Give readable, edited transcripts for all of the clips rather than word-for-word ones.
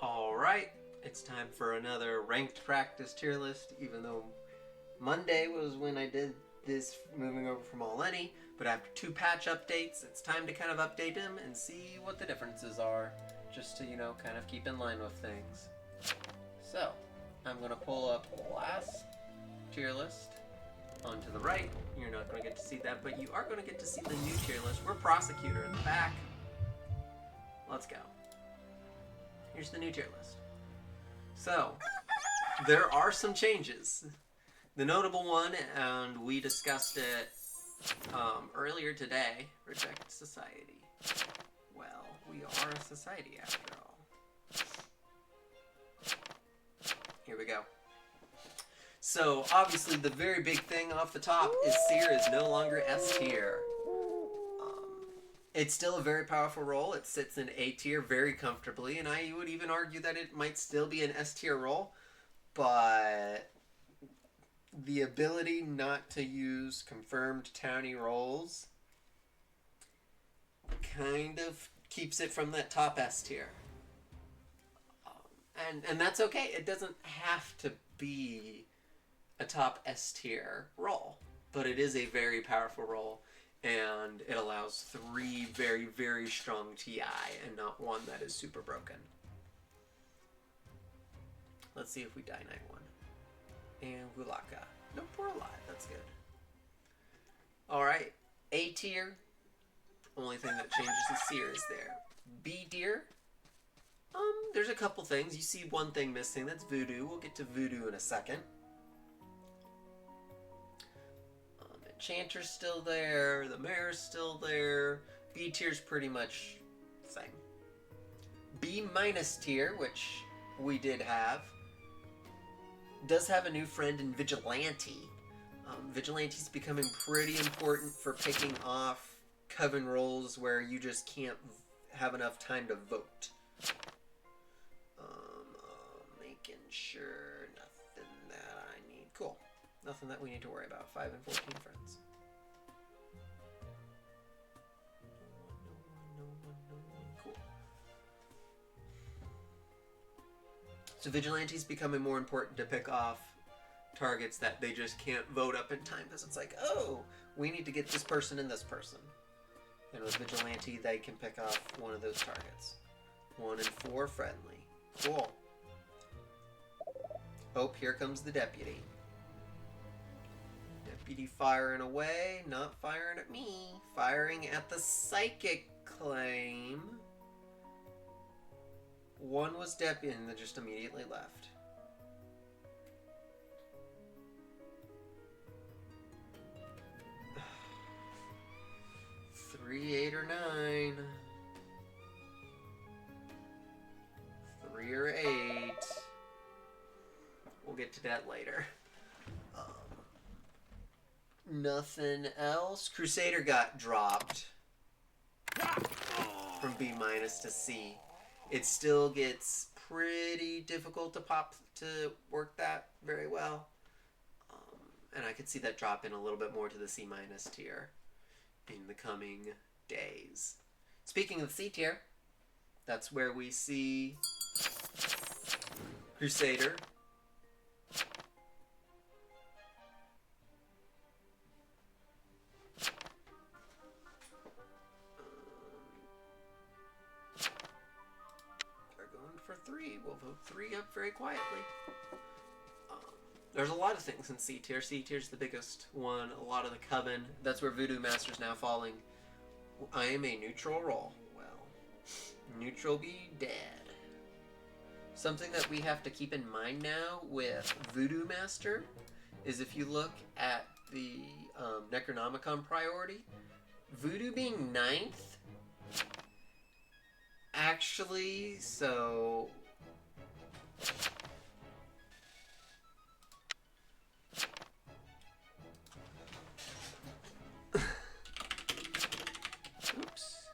Alright, it's time for another ranked practice tier list, even though Monday was when I did this moving over from all any, but after 2 patch updates, it's time to kind of update them and see what the differences are, just to, kind of keep in line with things. So, I'm going to pull up last tier list onto the right. You're not going to get to see that, but you are going to get to see the new tier list. We're Prosecutor in the back. Let's go. Here's the new tier list. So, there are some changes. The notable one, and we discussed it earlier today, reject society. Well, we are a society after all. Here we go. So, obviously, the very big thing off the top is Seer is no longer S tier. It's still a very powerful role. It sits in A tier very comfortably, and I would even argue that it might still be an S tier role, but the ability not to use confirmed townie roles kind of keeps it from that top S tier. And that's okay. It doesn't have to be a top S tier role, but it is a very powerful role. And it allows 3 very, very strong TI and not one that is super broken. Let's see if we die night 1. And Wulaka. No, we're alive. That's good. Alright. A tier. Only thing that changes is Seer is there. B tier. There's a couple things. You see one thing missing. That's Voodoo. We'll get to Voodoo in a second. Enchanter's still there, the Mayor's still there, B tier's pretty much the same. B- tier, which we did have, does have a new friend in Vigilante. Vigilante's becoming pretty important for picking off coven roles where you just can't have enough time to vote. Making sure nothing that I need. Cool. Nothing that we need to worry about. 5 and 14 friends. No one. Cool. So Vigilante's becoming more important to pick off targets that they just can't vote up in time, because it's like, oh, we need to get this person and this person. And with Vigilante, they can pick off one of those targets. 1 and 4 friendly. Cool. Oh, here comes the deputy. Deputy firing away, not firing at me. Firing at the psychic claim. 1 was deputy and then just immediately left. Three, 8, or 9. 3 or 8. We'll get to that later. Nothing else. Crusader got dropped from B- to C. It still gets pretty difficult to work that very well. And I could see that drop in a little bit more to the C- tier in the coming days. Speaking of C tier, that's where we see Crusader. For 3. We'll vote 3 up very quietly. There's a lot of things in C tier. C tier's the biggest one. A lot of the Coven. That's where Voodoo Master's now falling. I am a neutral role. Well, neutral be dead. Something that we have to keep in mind now with Voodoo Master is if you look at the Necronomicon priority, Voodoo being 9th, actually, so oops.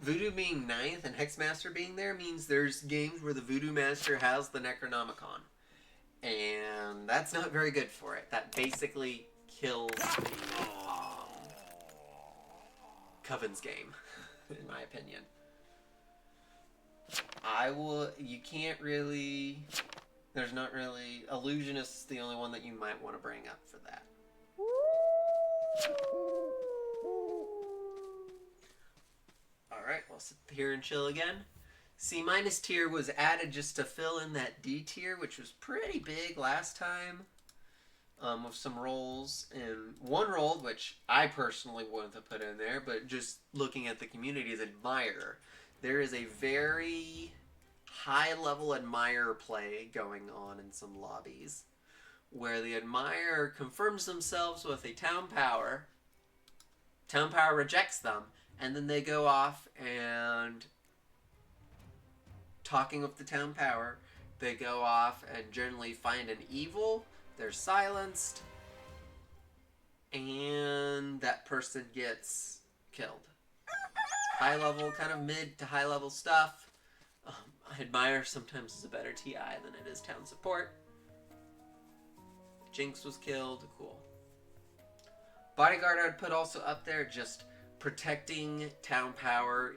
Voodoo being 9th and Hexmaster being there means there's games where the Voodoo Master has the Necronomicon. And that's not very good for it. That basically kills the Coven's game, in my opinion. You can't really, there's not really, Illusionist is the only one that you might want to bring up for that. Alright, we'll sit here and chill again. C- tier was added just to fill in that D tier, which was pretty big last time. With some roles, and one role which I personally wouldn't have put in there, but just looking at the community, is Admirer. There is a very high-level Admirer play going on in some lobbies, where the Admirer confirms themselves with a Town Power. Town Power rejects them, and then they go off and, talking with the Town Power, they go off and generally find an evil. They're silenced, and that person gets killed. High level, kind of mid to high level stuff. Admire sometimes is a better TI than it is town support. Jinx was killed, cool. Bodyguard I'd put also up there, just protecting Town Power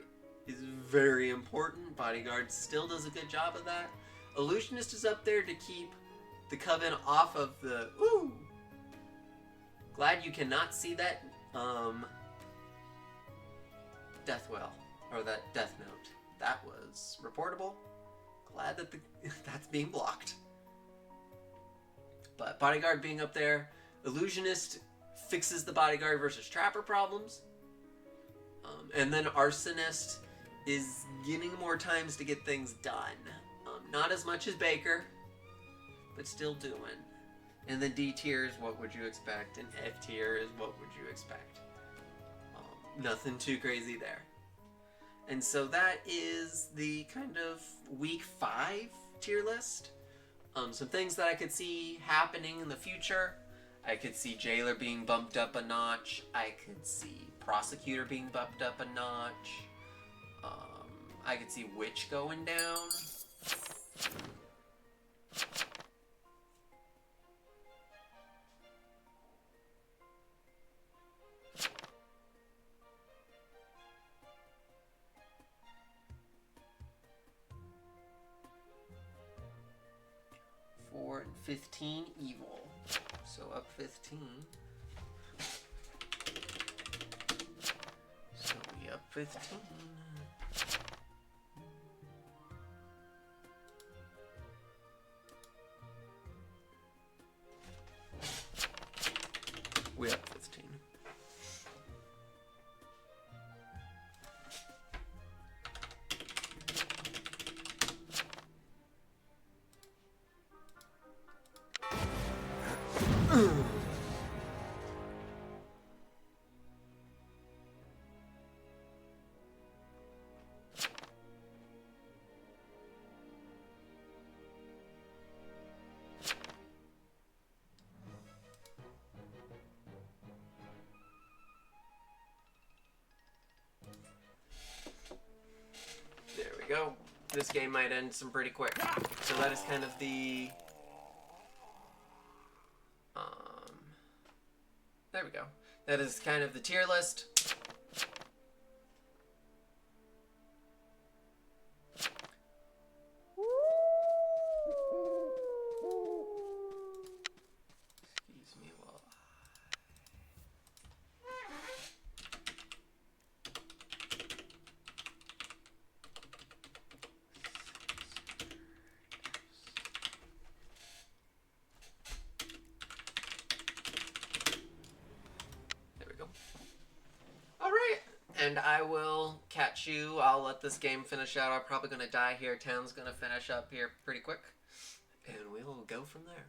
is very important. Bodyguard still does a good job of that. Illusionist is up there to keep the Coven off of the... Ooh! Glad you cannot see that death well, or that death note. That was reportable. Glad that that's being blocked. But Bodyguard being up there, Illusionist fixes the Bodyguard versus Trapper problems. And then Arsonist is getting more times to get things done. Not as much as Baker, but still doing. And then D tier is what would you expect, and F tier is what would you expect. Nothing too crazy there. And so that is the kind of week 5 tier list. Some things that I could see happening in the future. I could see Jailer being bumped up a notch. I could see Prosecutor being bumped up a notch. I could see Witch going down. And 15 evil. So up 15. So we up 15. We up 15. There we go. This game might end some pretty quick. So that is kind of the... there we go. That is kind of the tier list. Excuse me while and I will catch you. I'll let this game finish out. I'm probably going to die here. Town's going to finish up here pretty quick. And we'll go from there.